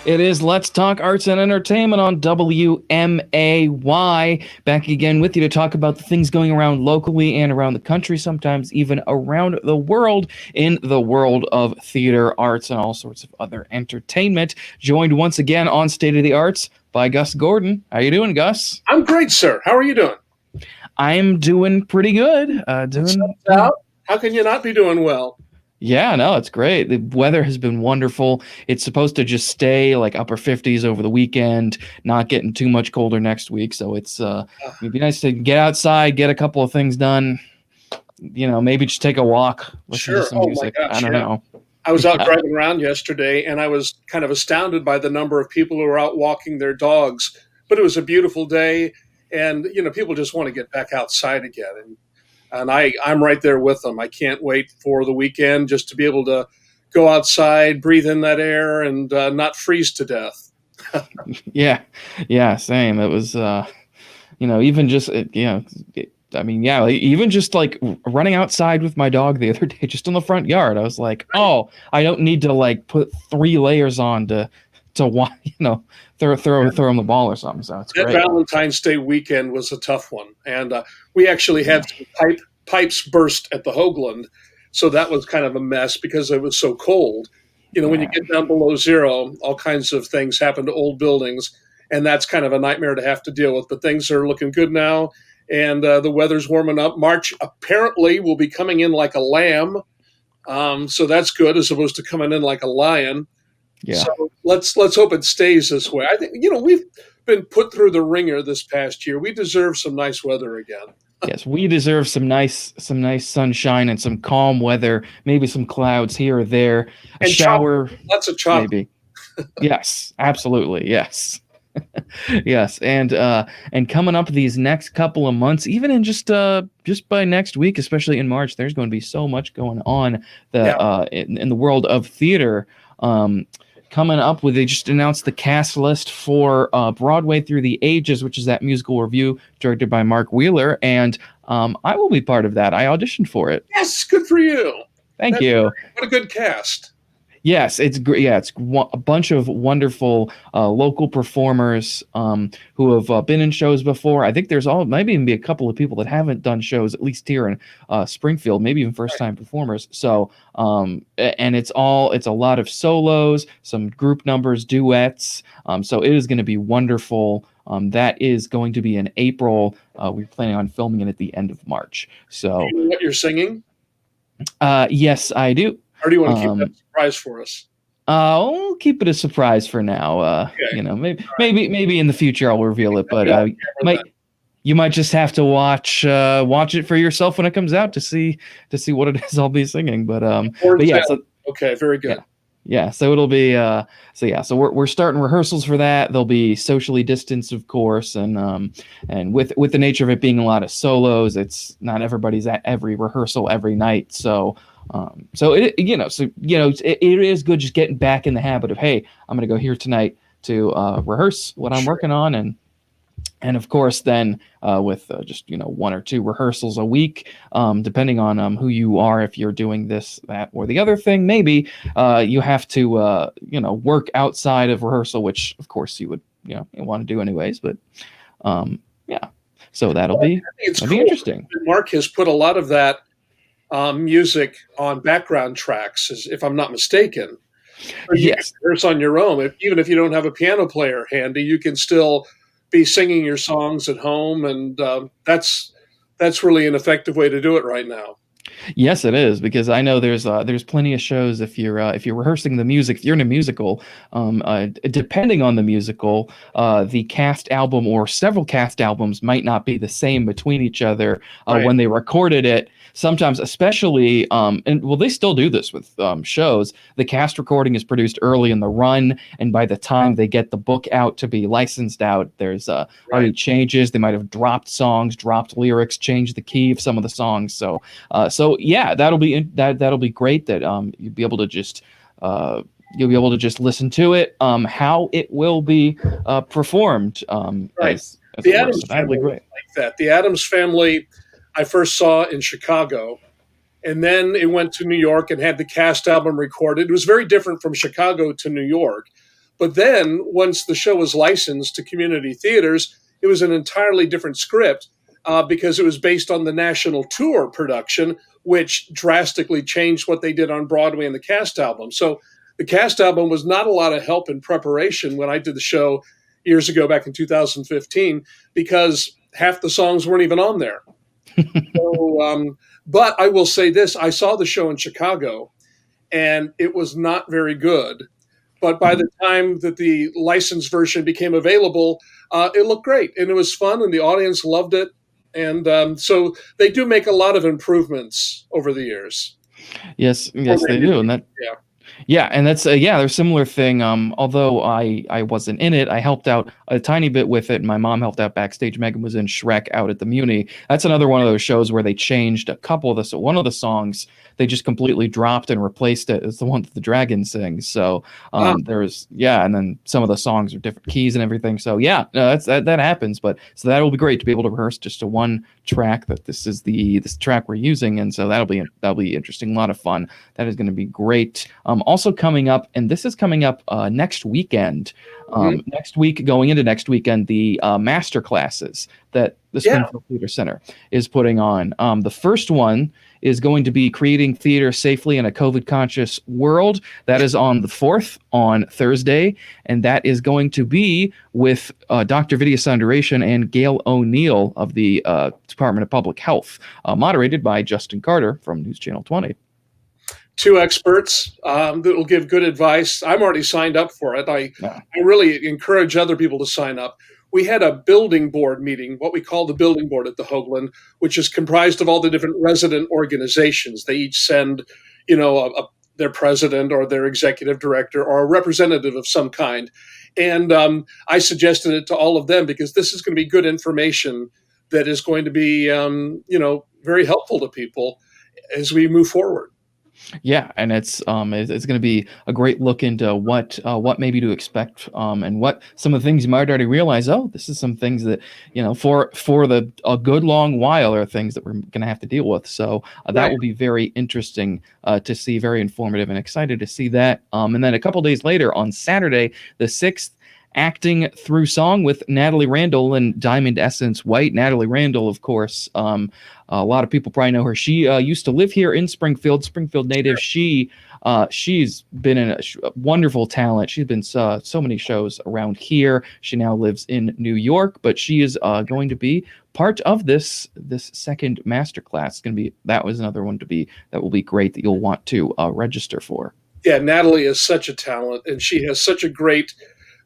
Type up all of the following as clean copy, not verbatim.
It is Let's Talk Arts and Entertainment on WMAY. Back again with you to talk about the things going around locally and around the country, sometimes even around the world in the world of theater, arts, and all sorts of other entertainment. Joined once again on State of the Arts by Gus Gordon. How you doing, Gus? I'm great, sir. How are you doing? I'm doing pretty good. Out? How can you not be doing well? Yeah, no, it's great. The weather has been wonderful. It's supposed to just stay like upper 50s over the weekend, not getting too much colder next week. So it'd be nice to get outside, get a couple of things done. Maybe just take a walk, listen to some music. My gosh, I don't know. I was out driving around yesterday, and I was kind of astounded by the number of people who were out walking their dogs. But it was a beautiful day, and people just want to get back outside again. And I'm right there with them. I can't wait for the weekend just to be able to go outside, breathe in that air, and not freeze to death. Yeah, same. It was, even just, even just like running outside with my dog the other day, just in the front yard. I was like, oh, I don't need to like put 3 layers on to throw him the ball or something. So it's great. Valentine's Day weekend was a tough one, and we actually had some pipes burst at the Hoagland, so that was kind of a mess because it was so cold. When you get down below zero, all kinds of things happen to old buildings, and that's kind of a nightmare to have to deal with. But things are looking good now, and the weather's warming up. March apparently will be coming in like a lamb, so that's good as opposed to coming in like a lion. Yeah. So let's hope it stays this way. I think we've been put through the ringer this past year. We deserve some nice weather again. Yes, we deserve some nice sunshine and some calm weather. Maybe some clouds here or there. And shower, chocolate. Lots of chocolate. Maybe. Yes, absolutely. Yes. Yes, and coming up these next couple of months, even in just by next week, especially in March, there's going to be so much going on in the world of theater. Coming up they just announced the cast list for Broadway Through the Ages, which is that musical review directed by Mark Wheeler, and I will be part of that. I auditioned for it. Yes, good for you. Thank you. What a good cast. Yes, it's great. Yeah, it's a bunch of wonderful local performers who have been in shows before. I think maybe even be a couple of people that haven't done shows, at least here in Springfield, maybe even first-time performers. So, and it's a lot of solos, some group numbers, duets. So it is going to be wonderful. That is going to be in April. We're planning on filming it at the end of March. So, do you know what you're singing? Yes, I do. Or do you want to keep that surprise for us? I'll keep it a surprise for now. Okay. Maybe in the future I'll reveal it, but you might just have to watch it for yourself when it comes out to see what it is I'll be singing. But yeah. So, okay, very good. Yeah. So it'll be So we're starting rehearsals for that. They'll be socially distanced, of course, and with the nature of it being a lot of solos, it's not everybody's at every rehearsal every night. So. It is good just getting back in the habit of, hey, I'm going to go here tonight to rehearse what I'm working on, and of course then with just 1 or 2 rehearsals a week, depending on who you are. If you're doing this, that, or the other thing, maybe you have to work outside of rehearsal, which of course you would you want to do anyways. But so that'll be cool. Interesting. Mark has put a lot of that music on background tracks, if I'm not mistaken. Yes, rehearse on your own. Even if you don't have a piano player handy, you can still be singing your songs at home, and that's really an effective way to do it right now. Yes, it is, because I know there's plenty of shows if you're rehearsing the music, if you're in a musical, depending on the musical, the cast album or several cast albums might not be the same between each other when they recorded it. Sometimes, especially, they still do this with shows. The cast recording is produced early in the run, and by the time they get the book out to be licensed out, there's already changes. They might have dropped songs, dropped lyrics, changed the key of some of the songs. So yeah, that'll be great. That you'll be able to just listen to it. How it will be performed. As the Addams Family, great. Like that. The Addams Family, I first saw in Chicago, and then it went to New York and had the cast album recorded. It was very different from Chicago to New York, But then once the show was licensed to community theaters, it was an entirely different script because it was based on the national tour production, which drastically changed what they did on Broadway and the cast album. So the cast album was not a lot of help in preparation when I did the show years ago, back in 2015, because half the songs weren't even on there. But I will say this: I saw the show in Chicago, and it was not very good. But by the time that the licensed version became available, it looked great, and it was fun, and the audience loved it. And so they do make a lot of improvements over the years. Yes, Or yes, they they do. do, and that Yeah. yeah, and that's there's a similar thing. Although I wasn't in it, I helped out a tiny bit with it. My mom helped out backstage. Megan was in Shrek out at the Muni. That's another one of those shows where they changed a couple of the so one of the songs they just completely dropped and replaced it as the one that the dragon sings. So Ah, there's and then some of the songs are different keys and everything. So yeah, no, that happens. But so that will be great to be able to rehearse just a one track that this is this track we're using, and so that'll be interesting. A lot of fun. That is going to be great. Also coming up, and this is coming up next weekend. mhm. Next week, going into next weekend, the master classes that the Yeah. Springfield Theater Center is putting on. The first one is going to be creating theater safely in a COVID-conscious world. That is on the 4th, on Thursday, and that is going to be with Dr. Vidya Sundaration and Gail O'Neill of the Department of Public Health, moderated by Justin Carter from News Channel 20. Two experts that will give good advice. I'm already signed up for it. Yeah. I really encourage other people to sign up. We had a building board meeting, what we call the building board at the Hoagland, which is comprised of all the different resident organizations. They each send, their president or their executive director or a representative of some kind. And I suggested it to all of them because this is going to be good information that is going to be, very helpful to people as we move forward. Yeah, and it's going to be a great look into what maybe to expect, and what some of the things you might already realize. Oh, this is some things that for a good long while are things that we're going to have to deal with. So that Right. will be very interesting to see, very informative, and excited to see that. And then a couple days later, on Saturday the 6th. Acting Through Song with Natalie Randall and Diamond Essence White. Natalie Randall, of course, a lot of people probably know her. She used to live here in Springfield native. She's been a wonderful talent. She's been so many shows around here. She now lives in New York, but she is going to be part of this second masterclass. That was another one that will be great that you'll want to register for. Yeah, Natalie is such a talent, and she has such a great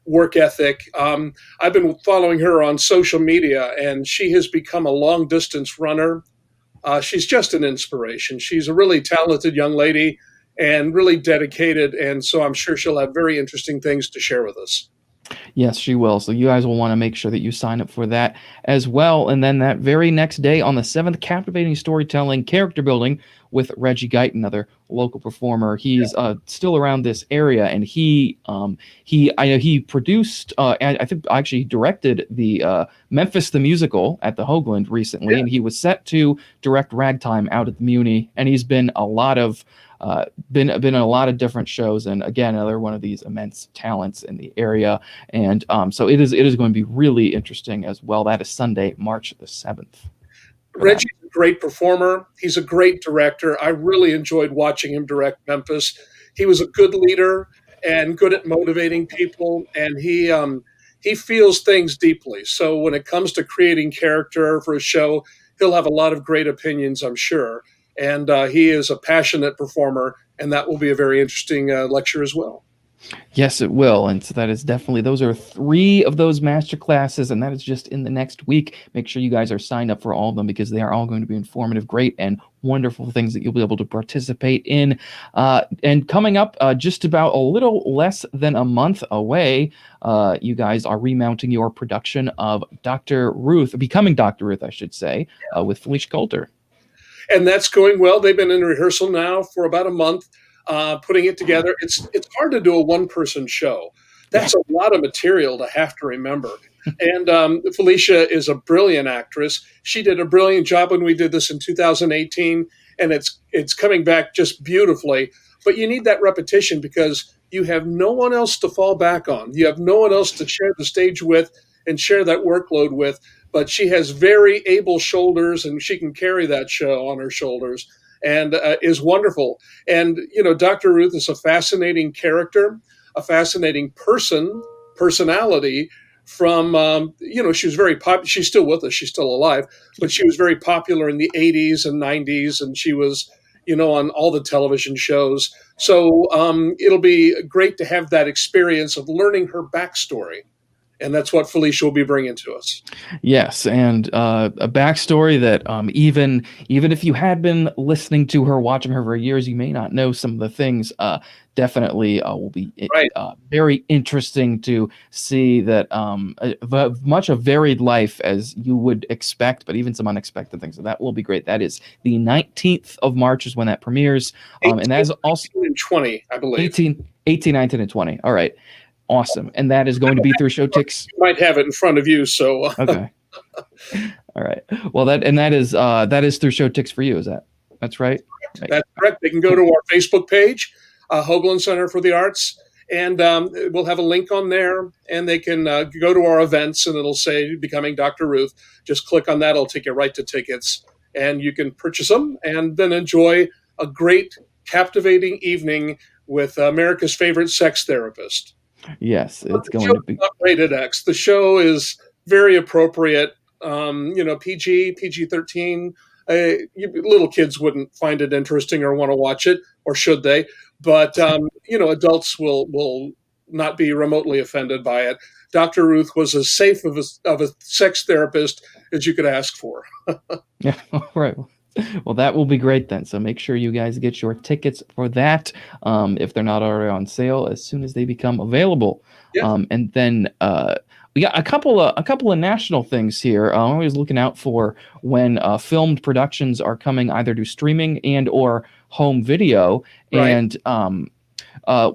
work ethic. I've been following her on social media, and she has become a long distance runner. She's just an inspiration. She's a really talented young lady and really dedicated, and so I'm sure she'll have very interesting things to share with us. Yes, she will. So you guys will want to make sure that you sign up for that as well. And then that very next day on the 7th, captivating storytelling, character building with Reggie Guyton, another local performer. He's still around this area, and I know he produced. I think actually he directed the Memphis the Musical at the Hoagland recently, Yeah. and he was set to direct Ragtime out at the Muni. And he's been a lot of been in a lot of different shows, and again, another one of these immense talents in the area. And so it is going to be really interesting as well. That is Sunday, March the 7th. For that. Reggie's a great performer. He's a great director. I really enjoyed watching him direct Memphis. He was a good leader and good at motivating people, and he feels things deeply. So when it comes to creating character for a show, he'll have a lot of great opinions, I'm sure. And he is a passionate performer, and that will be a very interesting lecture as well. Yes, it will. And so that is definitely, those are 3 of those master classes, and that is just in the next week. Make sure you guys are signed up for all of them because they are all going to be informative, great, and wonderful things that you'll be able to participate in. And coming up just about a little less than a month away, you guys are remounting your production of Becoming Dr. Ruth, I should say, with Felicia Coulter. And that's going well. They've been in rehearsal now for about a month, putting it together. It's hard to do a one person show. That's a lot of material to have to remember. And Felicia is a brilliant actress. She did a brilliant job when we did this in 2018, and it's coming back just beautifully. But you need that repetition because you have no one else to fall back on. You have no one else to share the stage with and share that workload with. But she has very able shoulders, and she can carry that show on her shoulders, and is wonderful. And Dr. Ruth is a fascinating character, a fascinating personality. From she was very popular. She's still with us. She's still alive, but she was very popular in the '80s and '90s, and she was on all the television shows. So it'll be great to have that experience of learning her backstory. And that's what Felicia will be bringing to us. Yes, and a backstory that even if you had been listening to her, watching her for years, you may not know some of the things. Definitely will be Right. very interesting to see that much a varied life as you would expect, but even some unexpected things. So that will be great. That is the 19th of March is when that premieres, 18, and that is also 19 and 20, I believe. 18, 19, and 20. All right. Awesome. And that is going to be through Showtix. You might have it in front of you, so Okay. All right. Well, that is through Showtix for you. That's right? That's correct. They can go to our Facebook page, Hoagland Center for the Arts, and we'll have a link on there, and they can go to our events, and it'll say Becoming Dr. Ruth. Just click on that. It'll take you right to tickets, and you can purchase them and then enjoy a great, captivating evening with America's favorite sex therapist. Yes, it's going to be not rated X. The show is very appropriate. PG-13. Little kids wouldn't find it interesting or want to watch it, or should they? But adults will not be remotely offended by it. Dr. Ruth was as safe of a sex therapist as you could ask for. Yeah, right. Well, that will be great then. So make sure you guys get your tickets for that if they're not already on sale as soon as they become available. Yeah. And then we got a couple of national things here. I'm always looking out for when filmed productions are coming either to streaming and or home video. Right. And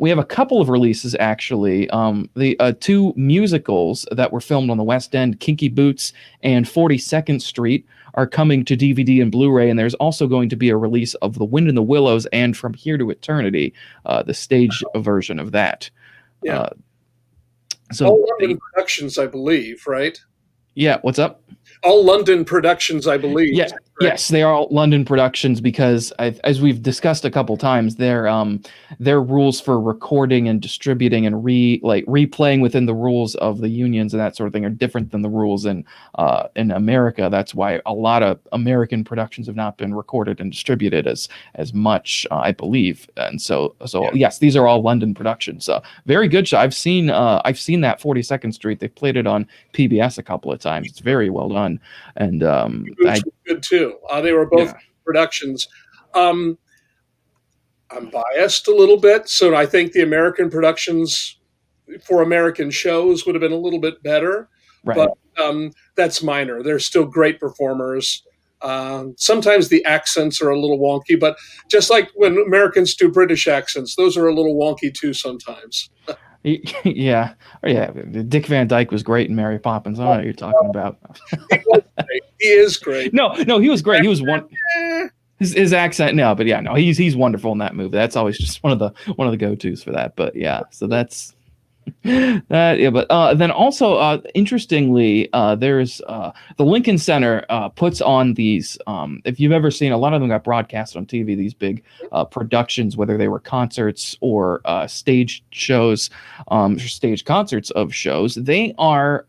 we have a couple of releases actually. The two musicals that were filmed on the West End, Kinky Boots and 42nd Street, are coming to DVD and Blu-ray, and there's also going to be a release of The Wind in the Willows and From Here to Eternity, the stage version of that. Yeah. So all London productions, I believe, right? Yeah, what's up? All London productions, I believe. Yeah, yes, they are all London productions because, as we've discussed a couple times, their rules for recording and distributing and replaying within the rules of the unions and that sort of thing are different than the rules in America. That's why a lot of American productions have not been recorded and distributed as much, I believe. And so yes, these are all London productions. Very good show. I've seen that 42nd Street. They played it on PBS a couple of times. It's very well done. And good too. They were both productions. I'm biased a little bit, so I think the American productions for American shows would have been a little bit better. Right. But that's minor. They're still great performers. Sometimes the accents are a little wonky, but just like when Americans do British accents, those are a little wonky too sometimes. Yeah. Dick Van Dyke was great in Mary Poppins. I don't know what you're talking about. He is great. No, he was great. He was one. His accent, no, but yeah, no, he's wonderful in that movie. That's always just one of the go-tos for that. But yeah, so that's that. Yeah, but then also interestingly, there's the Lincoln Center puts on these. If you've ever seen, a lot of them got broadcast on TV. These big productions, whether they were concerts or stage shows, or stage concerts of shows, they are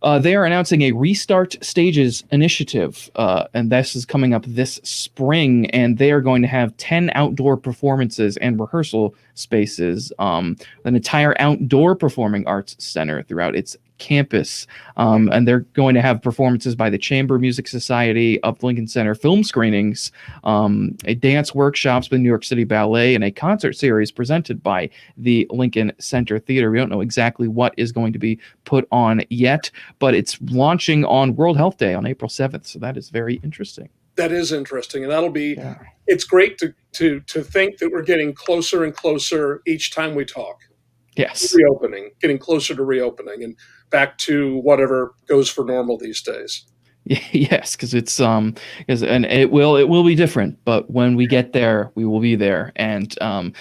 announcing a Restart Stages initiative, and this is coming up this spring, and they are going to have 10 outdoor performances and rehearsal spaces, an entire outdoor performing arts center throughout its campus, and they're going to have performances by the Chamber Music Society of Lincoln Center, film screenings, a dance workshops with New York City Ballet, and a concert series presented by the Lincoln Center Theater. We don't know exactly what is going to be put on yet, but it's launching on World Health Day on April 7th, so that is very interesting. That is interesting, and that'll be it's great to think that we're getting closer and closer each time we talk. Yes. Getting closer to reopening and back to whatever goes for normal these days. Yes, because and it will be different, but when we get there, we will be there, and some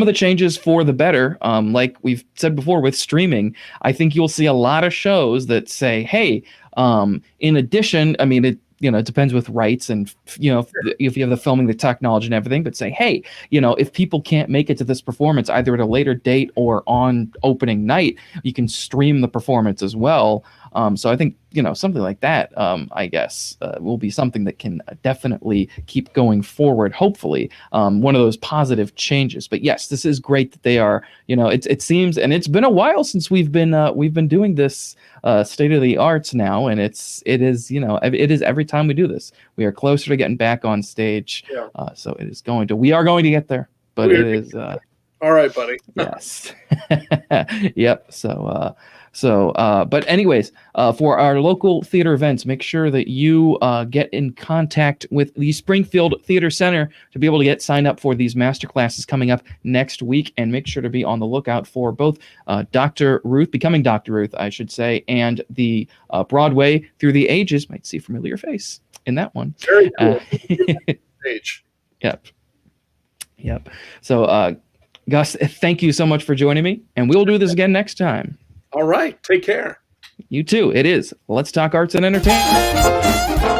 of the changes for the better, like we've said before with streaming, I think you'll see a lot of shows that say, hey, in addition, I mean it depends with rights and if you have the filming, the technology and everything, but say, hey, if people can't make it to this performance either at a later date or on opening night, you can stream the performance as well. So I think something like that, I guess, will be something that can definitely keep going forward. Hopefully, one of those positive changes. But yes, this is great that they are. It seems, and it's been a while since we've been doing this state of the arts now, and it is every time we do this, we are closer to getting back on stage. Yeah. So we are going to get there, but it is. All right, buddy. Yes. Yep. But anyways, for our local theater events, make sure that you get in contact with the Springfield Theater Center to be able to get signed up for these master classes coming up next week, and make sure to be on the lookout for both Becoming Dr. Ruth, I should say, and the Broadway Through the Ages. Might see a familiar face in that one. Very cool. Page. Yep. So, Gus, thank you so much for joining me, and we'll do this again next time. All right. Take care. You too. It is Let's Talk Arts and Entertainment.